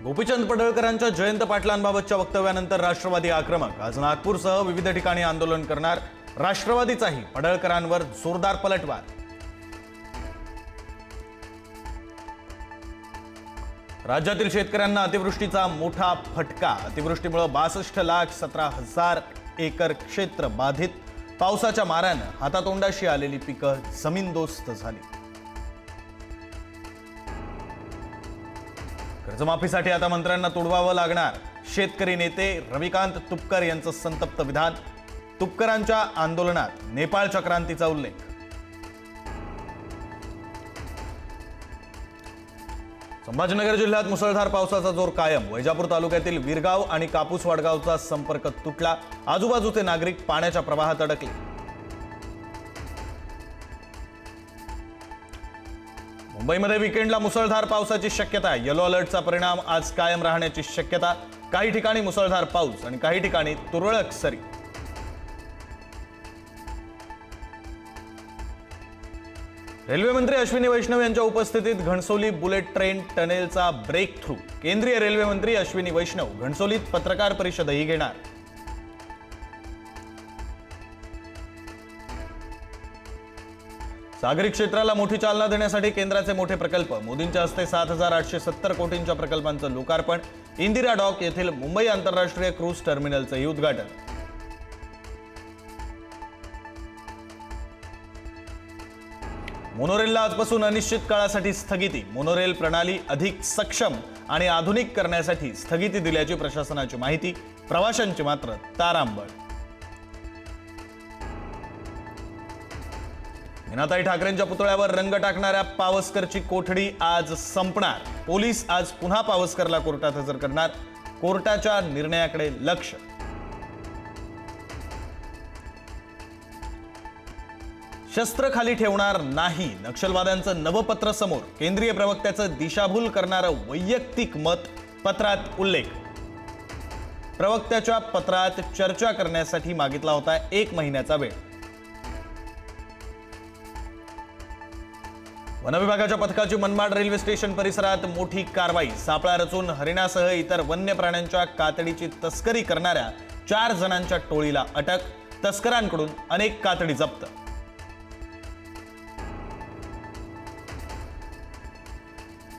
गोपीचंद पडळकरांच्या जयंत पाटलांबाबतच्या वक्तव्यानंतर राष्ट्रवादी आक्रमक. आज नागपूरसह विविध ठिकाणी आंदोलन करणार. राष्ट्रवादीचाही पडळकरांवर जोरदार पलटवार. राज्यातील शेतकऱ्यांना अतिवृष्टीचा मोठा फटका. अतिवृष्टीमुळे 62,17,000 एकर क्षेत्र बाधित. पावसाच्या माऱ्यानं हातातोंडाशी आलेली पिकं जमीनदोस्त झाली. कर्जमाफीसाठी आता मंत्र्यांना तुडवावं लागणार. शेतकरी नेते रविकांत तुपकर यांचं संतप्त विधान. तुपकरांच्या आंदोलनात नेपाळच्या क्रांतीचा उल्लेख. संभाजीनगर जिल्ह्यात मुसळधार पावसाचा जोर कायम. वैजापूर तालुक्यातील विरगाव आणि कापूस वाडगावचा संपर्क तुटला. आजूबाजूचे नागरिक पाण्याच्या प्रवाहात अडकले. मुंबईमध्ये वीकेंडला मुसळधार पावसाची शक्यता. येलो अलर्टचा परिणाम आज कायम राहण्याची शक्यता. काही ठिकाणी मुसळधार पाऊस आणि काही ठिकाणी तुरळक सरी. रेल्वे मंत्री अश्विनी वैष्णव यांच्या उपस्थितीत घणसोली बुलेट ट्रेन टनेलचा ब्रेक थ्रू. केंद्रीय रेल्वे मंत्री अश्विनी वैष्णव घणसोलीत पत्रकार परिषदही घेणार. सागरी क्षेत्राला मोठी चालना देण्यासाठी केंद्राचे मोठे प्रकल्प. मोदींच्या हस्ते 7,870 कोटींच्या प्रकल्पांचं लोकार्पण. इंदिरा डॉक येथील मुंबई आंतरराष्ट्रीय क्रूज टर्मिनलचंही उद्घाटन. मोनोरेलला आजपासून अनिश्चित काळासाठी स्थगिती. मोनोरेल प्रणाली अधिक सक्षम आणि आधुनिक करण्यासाठी स्थगिती दिल्याची प्रशासनाची माहिती. प्रवाशांची मात्र तारांबळ. मीनाताई ठाकरेंच्या पुतळ्यावर रंग टाकणाऱ्या पावसकरची कोठडी आज संपणार. पोलीस आज पुन्हा पावसकरला कोर्टात हजर करणार. कोर्टाच्या निर्णयाकडे लक्ष. शस्त्र खाली ठेवणार नाही. नक्षलवाद्यांचं नवपत्र समोर. केंद्रीय प्रवक्त्याचं दिशाभूल करणारं वैयक्तिक मत. पत्रात उल्लेख. प्रवक्त्याच्या पत्रात चर्चा करण्यासाठी मागितला होता 1 महिन्याचा वेळ. वनविभागाच्या पथकाची मनमाड रेल्वे स्टेशन परिसरात मोठी कारवाई. सापळा रचून हरिणासह इतर वन्य प्राण्यांच्या कातडीची तस्करी करणाऱ्या 4 जणांच्या टोळीला अटक. तस्करांकडून अनेक कातडी जप्त.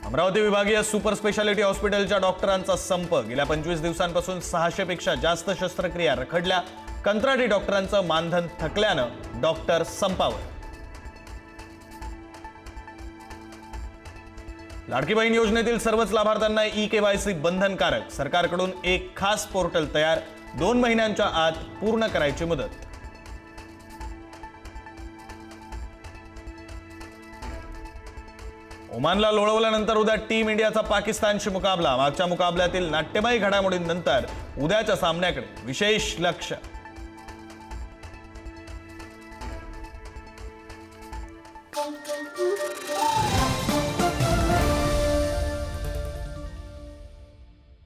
अमरावती विभागीय सुपर स्पेशालिटी हॉस्पिटलच्या डॉक्टरांचा संप. गेल्या 25 दिवसांपासून 600 पेक्षा जास्त शस्त्रक्रिया रखडल्या. कंत्राटी डॉक्टरांचं मानधन थकल्यानं डॉक्टर संपावर. लाडकी बहीण योजनेतील सर्वच लाभार्थ्यांना ई-केवायसी बंधनकारक. सरकारकडून एक खास पोर्टल तयार. 2 महिन्यांच्या आत पूर्ण करायची मुदत. ओमानला लोळवल्यानंतर उद्या टीम इंडियाचा पाकिस्तानशी मुकाबला. मागच्या मुकाबल्यातील नाट्यमय घडामोडींनंतर उद्याच्या सामन्याकडे विशेष लक्ष.